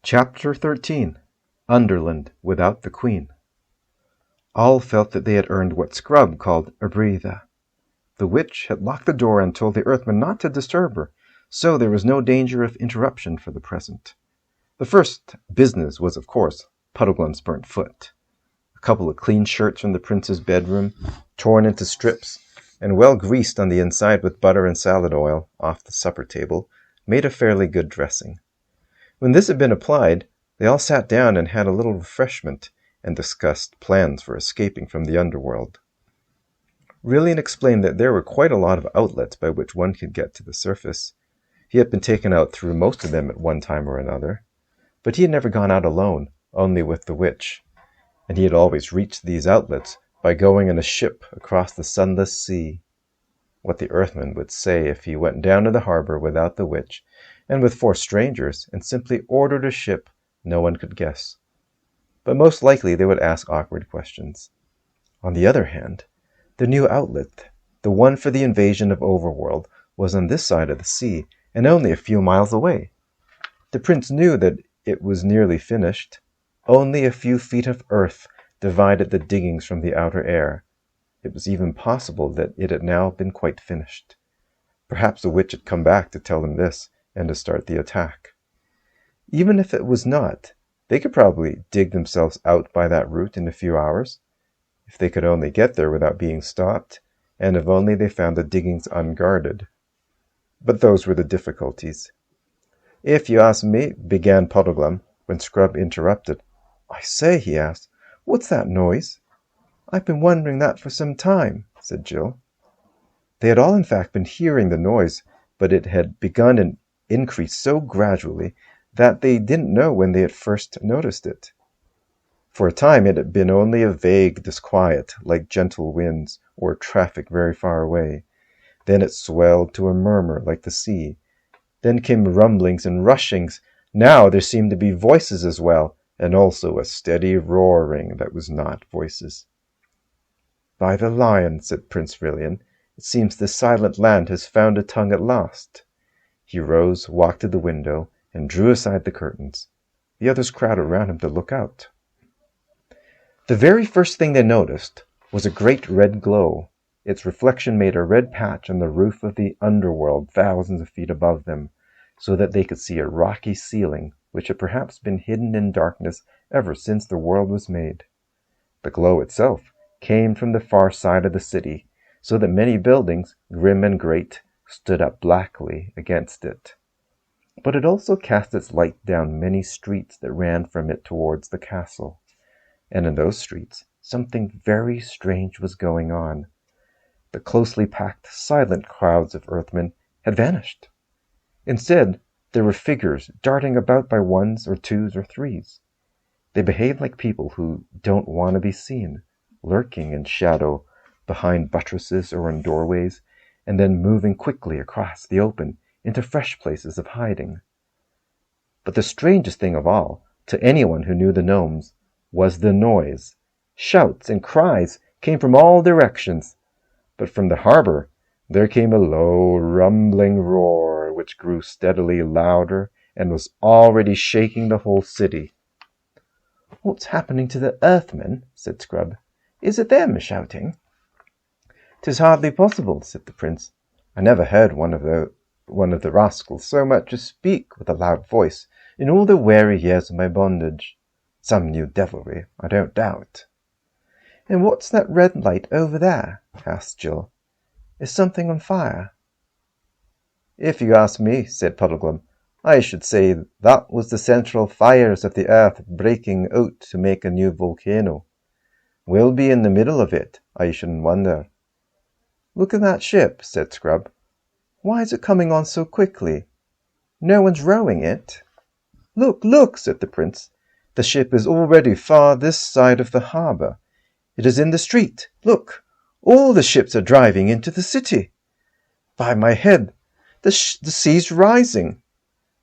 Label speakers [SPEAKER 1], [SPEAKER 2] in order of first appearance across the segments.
[SPEAKER 1] Chapter 13 Underland Without the Queen. All felt that they had earned what Scrub called a breather. The witch had locked the door and told the earthmen not to disturb her, so there was no danger of interruption for the present. The first business was, of course, Puddleglum's burnt foot. A couple of clean shirts from the prince's bedroom, torn into strips, and well greased on the inside with butter and salad oil off the supper table, made a fairly good dressing. When this had been applied, they all sat down and had a little refreshment and discussed plans for escaping from the underworld. Rillian explained that there were quite a lot of outlets by which one could get to the surface. He had been taken out through most of them at one time or another, but he had never gone out alone, only with the witch, and he had always reached these outlets by going in a ship across the sunless sea. What the earthman would say if he went down to the harbor without the witch, and with 4 strangers, and simply ordered a ship, no one could guess. But most likely they would ask awkward questions. On the other hand, the new outlet, the one for the invasion of Overworld, was on this side of the sea, and only a few miles away. The prince knew that it was nearly finished. Only a few feet of earth divided the diggings from the outer air. It was even possible that it had now been quite finished. Perhaps the witch had come back to tell them this, and to start the attack. Even if it was not, they could probably dig themselves out by that route in a few hours, if they could only get there without being stopped, and if only they found the diggings unguarded. But those were the difficulties. "If you ask me," began Puddleglum, when Scrub interrupted. "I say," he asked, "what's that noise?" "I've been wondering that for some time," said Jill. They had all in fact been hearing the noise, but it had begun and increased so gradually that they didn't know when they had first noticed it. For a time it had been only a vague disquiet, like gentle winds or traffic very far away. Then it swelled to a murmur like the sea. Then came rumblings and rushings. Now there seemed to be voices as well, and also a steady roaring that was not voices. "By the lion," said Prince Rillian, "it seems this silent land has found a tongue at last." He rose, walked to the window, and drew aside the curtains. The others crowded round him to look out. The very first thing they noticed was a great red glow. Its reflection made a red patch on the roof of the underworld thousands of feet above them, so that they could see a rocky ceiling which had perhaps been hidden in darkness ever since the world was made. The glow itself came from the far side of the city, so that many buildings, grim and great, stood up blackly against it. But it also cast its light down many streets that ran from it towards the castle. And in those streets something very strange was going on. The closely packed, silent crowds of earthmen had vanished. Instead, there were figures darting about by ones or twos or threes. They behaved like people who don't want to be seen, lurking in shadow behind buttresses or in doorways, and then moving quickly across the open into fresh places of hiding. But the strangest thing of all, to anyone who knew the gnomes, was the noise. Shouts and cries came from all directions, but from the harbor there came a low, rumbling roar which grew steadily louder and was already shaking the whole city. "What's happening to the earthmen?" said Scrub. "Is it them shouting?" "'Tis hardly possible," said the prince. "I never heard one of the rascals so much as speak with a loud voice in all the weary years of my bondage. Some new devilry, I don't doubt." "And what's that red light over there?" asked Jill. "Is something on fire?" "If you ask me," said Puddleglum, "I should say that was the central fires of the earth breaking out to make a new volcano. We'll be in the middle of it, I shouldn't wonder." "Look at that ship," said Scrub. "Why is it coming on so quickly? No one's rowing it." "Look, look," said the prince. "The ship is already far this side of the harbour. It is in the street. Look, all the ships are driving into the city. By my head, the sea's rising.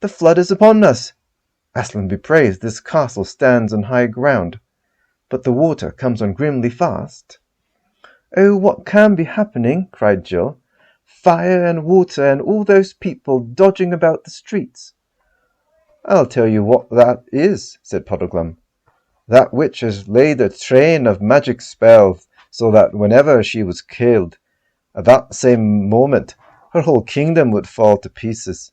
[SPEAKER 1] The flood is upon us. Aslan be praised, this castle stands on high ground, but the water comes on grimly fast." "Oh, what can be happening?" cried Jill. "Fire and water and all those people dodging about the streets." "I'll tell you what that is," said Puddleglum. "That witch has laid a train of magic spells, so that whenever she was killed, at that same moment her whole kingdom would fall to pieces.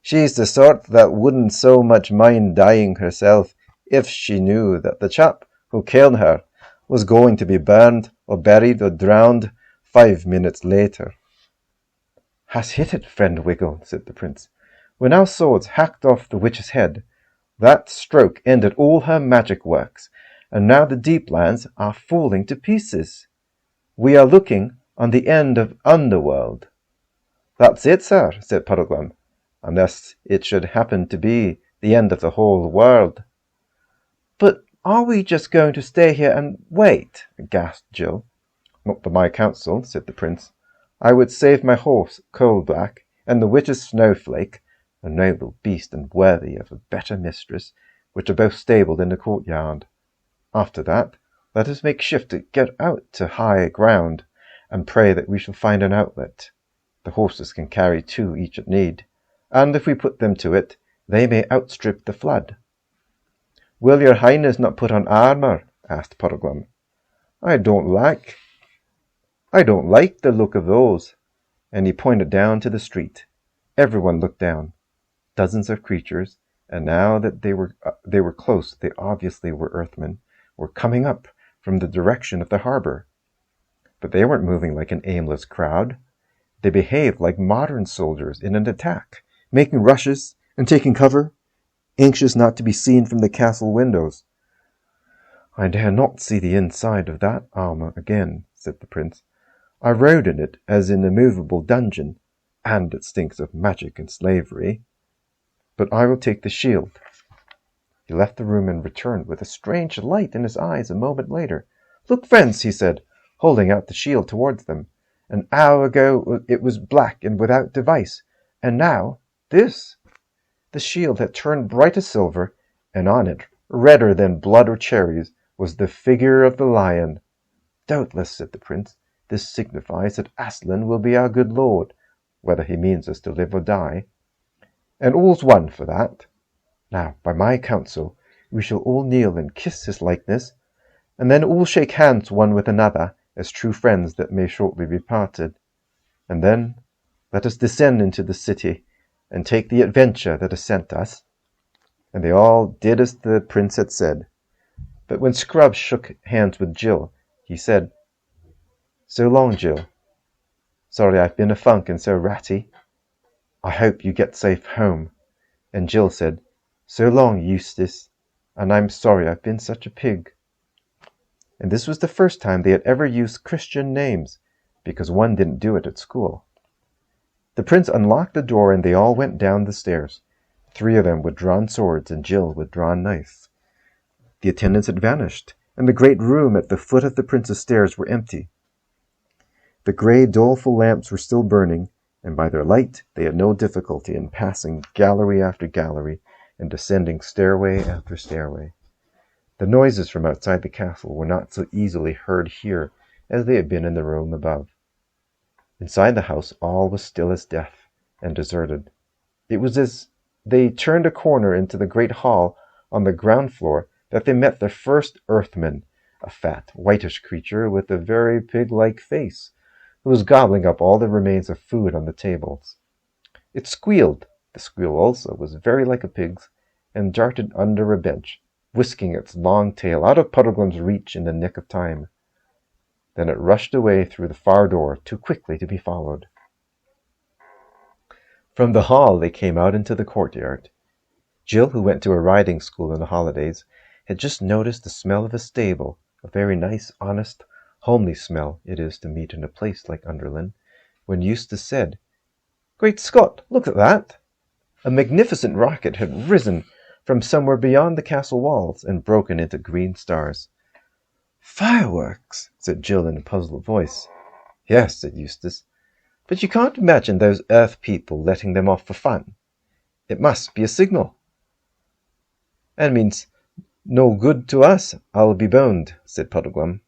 [SPEAKER 1] She's the sort that wouldn't so much mind dying herself if she knew that the chap who killed her was going to be burned or buried or drowned 5 minutes later." "Has hit it, friend Wiggle," said the prince. "When our swords hacked off the witch's head, that stroke ended all her magic works, and now the deep lands are falling to pieces. We are looking on the end of Underworld." "That's it, sir," said Puddleglum, "unless it should happen to be the end of the whole world." "But are we just going to stay here and wait?" gasped Jill. "Not by my counsel," said the prince. "I would save my horse, Coal-Black, and the witch's Snowflake, a noble beast and worthy of a better mistress, which are both stabled in the courtyard. After that, let us make shift to get out to high ground, and pray that we shall find an outlet. The horses can carry 2 each at need, and if we put them to it, they may outstrip the flood." "Will your highness not put on armour?" asked Puddleglum. I don't like the look of those." And he pointed down to the street. Everyone looked down. Dozens of creatures, and now that they were close, they obviously were Earthmen, were coming up from the direction of the harbor. But they weren't moving like an aimless crowd. They behaved like modern soldiers in an attack, making rushes and taking cover, anxious not to be seen from the castle windows. "I dare not see the inside of that armor again," said the prince. "I rode in it as in a movable dungeon, and it stinks of magic and slavery. But I will take the shield." He left the room and returned with a strange light in his eyes a moment later. "Look, friends," he said, holding out the shield towards them. "An hour ago it was black and without device, and now this." The shield had turned bright as silver, and on it, redder than blood or cherries, was the figure of the lion. "Doubtless," said the prince, "this signifies that Aslan will be our good lord, whether he means us to live or die. And all's one for that. Now, by my counsel, we shall all kneel and kiss his likeness, and then all shake hands one with another, as true friends that may shortly be parted. And then let us descend into the city, and take the adventure that has sent us." And they all did as the prince had said. But when Scrub shook hands with Jill, he said, "So long, Jill. Sorry I've been a funk and so ratty. I hope you get safe home." And Jill said, "So long, Eustace, and I'm sorry I've been such a pig." And this was the first time they had ever used Christian names, because one didn't do it at school. The prince unlocked the door and they all went down the stairs, 3 of them with drawn swords and Jill with drawn knife. The attendants had vanished, and the great room at the foot of the prince's stairs were empty. The grey, doleful lamps were still burning, and by their light they had no difficulty in passing gallery after gallery and descending stairway after stairway. The noises from outside the castle were not so easily heard here as they had been in the room above. Inside the house all was still as death, and deserted. It was as they turned a corner into the great hall on the ground floor that they met their first Earthman, a fat, whitish creature with a very pig-like face, who was gobbling up all the remains of food on the tables. It squealed. The squeal also was very like a pig's, and darted under a bench, whisking its long tail out of Puddleglum's reach in the nick of time. Then it rushed away through the far door, too quickly to be followed. From the hall they came out into the courtyard. Jill, who went to a riding school in the holidays, had just noticed the smell of a stable, a very nice, honest, homely smell it is to meet in a place like Underland, when Eustace said, "Great Scott, look at that!" A magnificent rocket had risen from somewhere beyond the castle walls and broken into green stars. "Fireworks!" said Jill in a puzzled voice. "Yes," said Eustace, "but you can't imagine those Earth people letting them off for fun. It must be a signal." "And means no good to us, I'll be bound," said Puddleglum.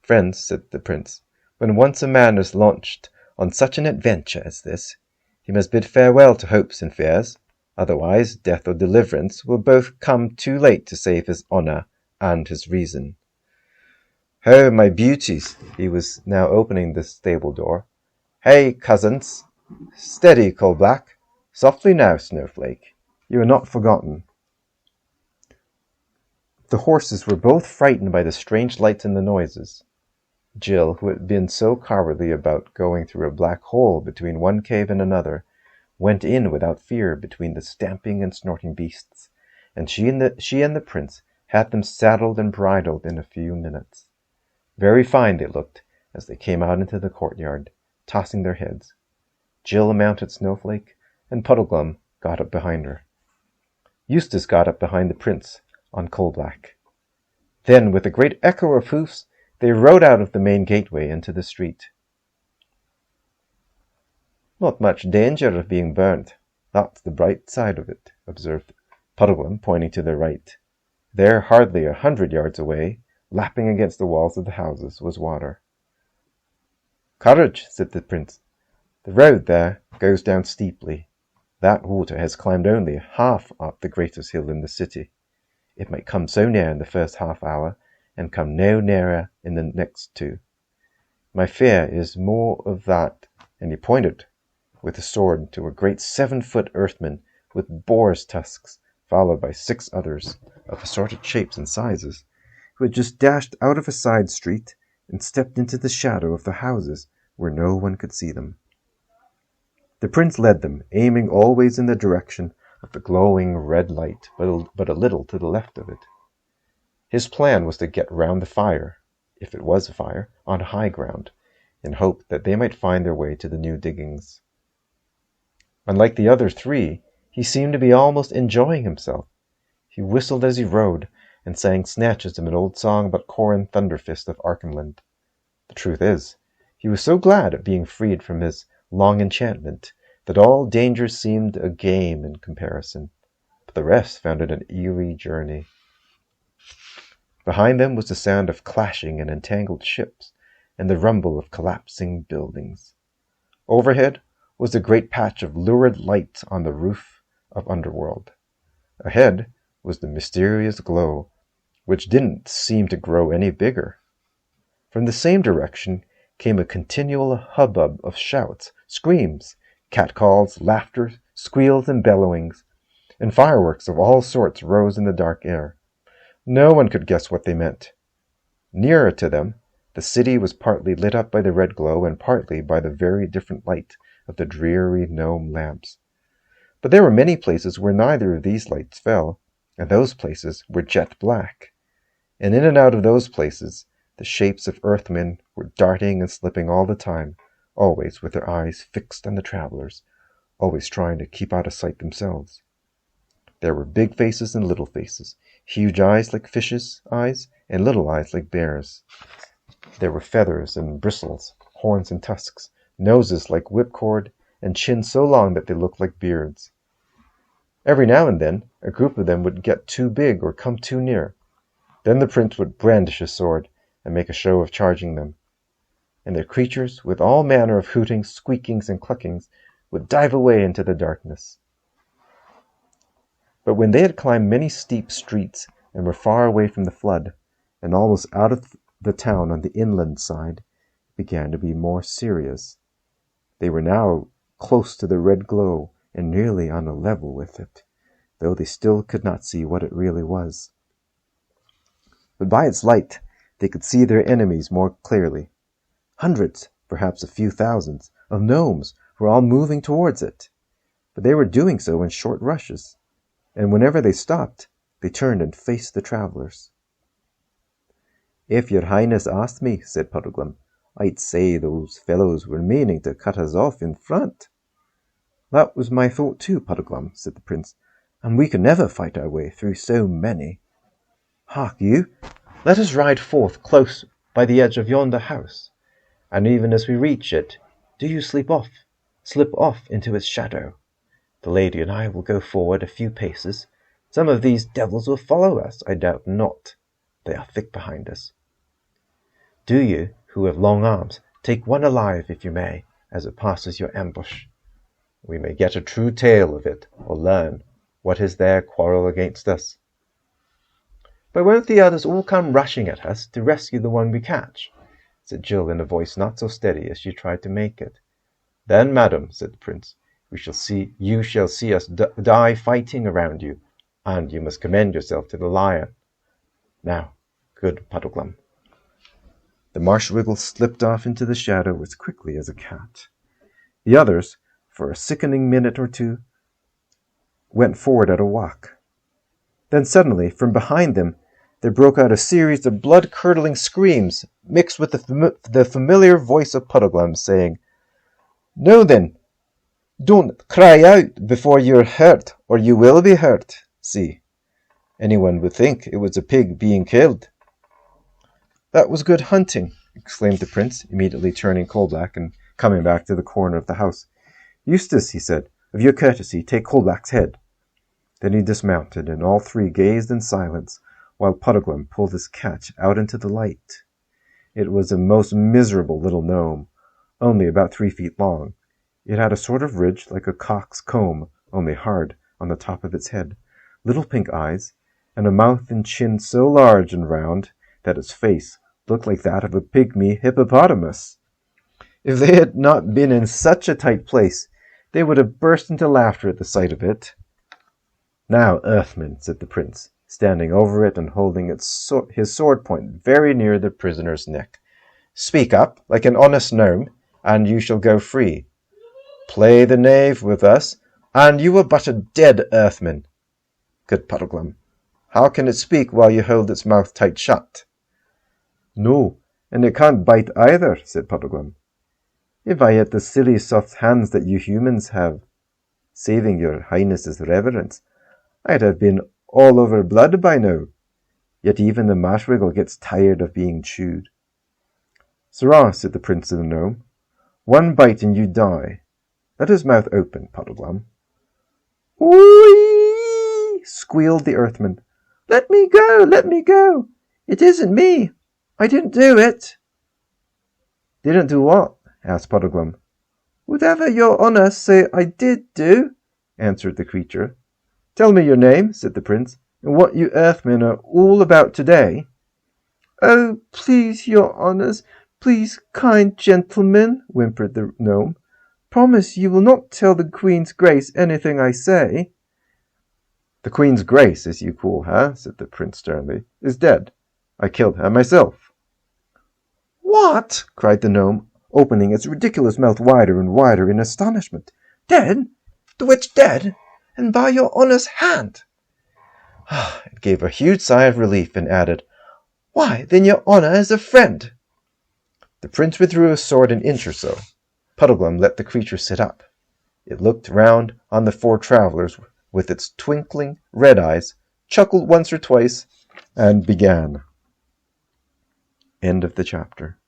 [SPEAKER 1] "Friends," said the prince, "when once a man is launched on such an adventure as this, he must bid farewell to hopes and fears, Otherwise, death or deliverance will both come too late to save his honour and his reason. "Ho, my beauties!" He was now opening the stable door. "Hey, cousins! Steady, Coal-Black! Softly now, Snowflake! You are not forgotten." The horses were both frightened by the strange lights and the noises. Jill, who had been so cowardly about going through a black hole between one cave and another, went in without fear between the stamping and snorting beasts, and she and the prince had them saddled and bridled in a few minutes. Very fine they looked as they came out into the courtyard, tossing their heads. Jill mounted Snowflake, and Puddleglum got up behind her. Eustace got up behind the prince on Coal-Black. Then, with a great echo of hoofs, they rode out of the main gateway into the street. "Not much danger of being burnt. That's the bright side of it," observed Puddleglum, pointing to the right. There, hardly 100 yards away, lapping against the walls of the houses, was water. "Courage," said the prince. "The road there goes down steeply. That water has climbed only half up the greatest hill in the city. It might come so near in the first half-hour, and come no nearer in the next 2. My fear is more of that," and he pointed with his sword to a great 7-foot earthman with boar's tusks, followed by 6 others of assorted shapes and sizes, who had just dashed out of a side street and stepped into the shadow of the houses where no one could see them. The prince led them, aiming always in the direction of the glowing red light, but a little to the left of it. His plan was to get round the fire, if it was a fire, on high ground, in hope that they might find their way to the new diggings. Unlike the other 3, he seemed to be almost enjoying himself. He whistled as he rode, and sang snatches of an old song about Corin Thunderfist of Underland. The truth is, he was so glad at being freed from his long enchantment that all danger seemed a game in comparison, but the rest found it an eerie journey. Behind them was the sound of clashing and entangled ships, and the rumble of collapsing buildings. Overhead was the great patch of lurid light on the roof of Underworld. Ahead was the mysterious glow, which didn't seem to grow any bigger. From the same direction came a continual hubbub of shouts, screams, catcalls, laughter, squeals, and bellowings, and fireworks of all sorts rose in the dark air. No one could guess what they meant. Nearer to them, the city was partly lit up by the red glow and partly by the very different light of the dreary gnome lamps. But there were many places where neither of these lights fell, and those places were jet black. And in and out of those places, the shapes of earthmen were darting and slipping all the time, always with their eyes fixed on the travelers, always trying to keep out of sight themselves. There were big faces and little faces, huge eyes like fishes' eyes, and little eyes like bears'. There were feathers and bristles, horns and tusks, noses like whipcord, and chins so long that they looked like beards. Every now and then, a group of them would get too big or come too near. Then the prince would brandish his sword and make a show of charging them. And the creatures, with all manner of hootings, squeakings, and cluckings, would dive away into the darkness. But when they had climbed many steep streets and were far away from the flood, and almost out of the town on the inland side, it began to be more serious. They were now close to the red glow and nearly on a level with it, though they still could not see what it really was. But by its light they could see their enemies more clearly. Hundreds, perhaps a few thousands, of gnomes were all moving towards it, but they were doing so in short rushes, and whenever they stopped, they turned and faced the travelers. "If your highness asked me," said Puddleglum, "I'd say those fellows were meaning to cut us off in front." "That was my thought too, Puddleglum," said the prince, "and we could never fight our way through so many. Hark you, let us ride forth close by the edge of yonder house, and even as we reach it, do you slip off into its shadow. The lady and I will go forward a few paces. Some of these devils will follow us, I doubt not. They are thick behind us. Do you, who have long arms, take one alive if you may, as it passes your ambush. We may get a true tale of it, or learn what is their quarrel against us. But won't the others all come rushing at us to rescue the one we catch? Said Jill in a voice not so steady as she tried to make it. Then, madam, said the prince, you shall see us die fighting around you, and you must commend yourself to the lion. Now, good Puddleglum. The Marshwiggle slipped off into the shadow as quickly as a cat. The others, for a sickening minute or two, went forward at a walk. Then suddenly, from behind them, there broke out a series of blood-curdling screams, mixed with the familiar voice of Puddleglum, saying, "Now then, don't cry out before you're hurt, or you will be hurt. See, anyone would think it was a pig being killed." "That was good hunting," exclaimed the prince, immediately turning coal-black and coming back to the corner of the house. "Eustace," he said, "of your courtesy, take Coal-Black's head." Then he dismounted, and all three gazed in silence while Puddleglum pulled his catch out into the light. It was a most miserable little gnome, only about 3 feet long. It had a sort of ridge like a cock's comb, only hard, on the top of its head, little pink eyes, and a mouth and chin so large and round that its face looked like that of a pygmy hippopotamus. If they had not been in such a tight place, they would have burst into laughter at the sight of it. "Now, Earthman," said the prince, standing over it and holding his sword point very near the prisoner's neck, "speak up like an honest gnome, and you shall go free. Play the knave with us, and you are but a dead Earthman. Good Puddleglum, how can it speak while you hold its mouth tight shut?" "No, and it can't bite either," said Puddleglum. "If I had the silly soft hands that you humans have, saving your highness's reverence, I'd have been all over blood by now. Yet even the Marshwiggle gets tired of being chewed." "Sirrah," said the prince to the gnome, "one bite and you die. Let his mouth open, Puddleglum." "Ooh!" squealed the Earthman. "Let me go! Let me go! It isn't me! I didn't do it!" "Didn't do what?" asked Puddleglum. "Whatever your honour say I did do," answered the creature. "Tell me your name," said the prince, "and what you Earthmen are all about today." "Oh, please, your honours, please, kind gentlemen," whimpered the gnome. "Promise you will not tell the Queen's Grace anything I say." "The Queen's Grace, as you call her," said the prince sternly, "is dead. I killed her myself." "What?" cried the gnome, opening its ridiculous mouth wider and wider in astonishment. "Dead? The witch dead? And by your honour's hand?" It gave a huge sigh of relief and added, "Why, then your honour is a friend." The prince withdrew his sword an inch or so. Puddleglum let the creature sit up. It looked round on the 4 travellers with its twinkling red eyes, chuckled once or twice, and began. End of the chapter.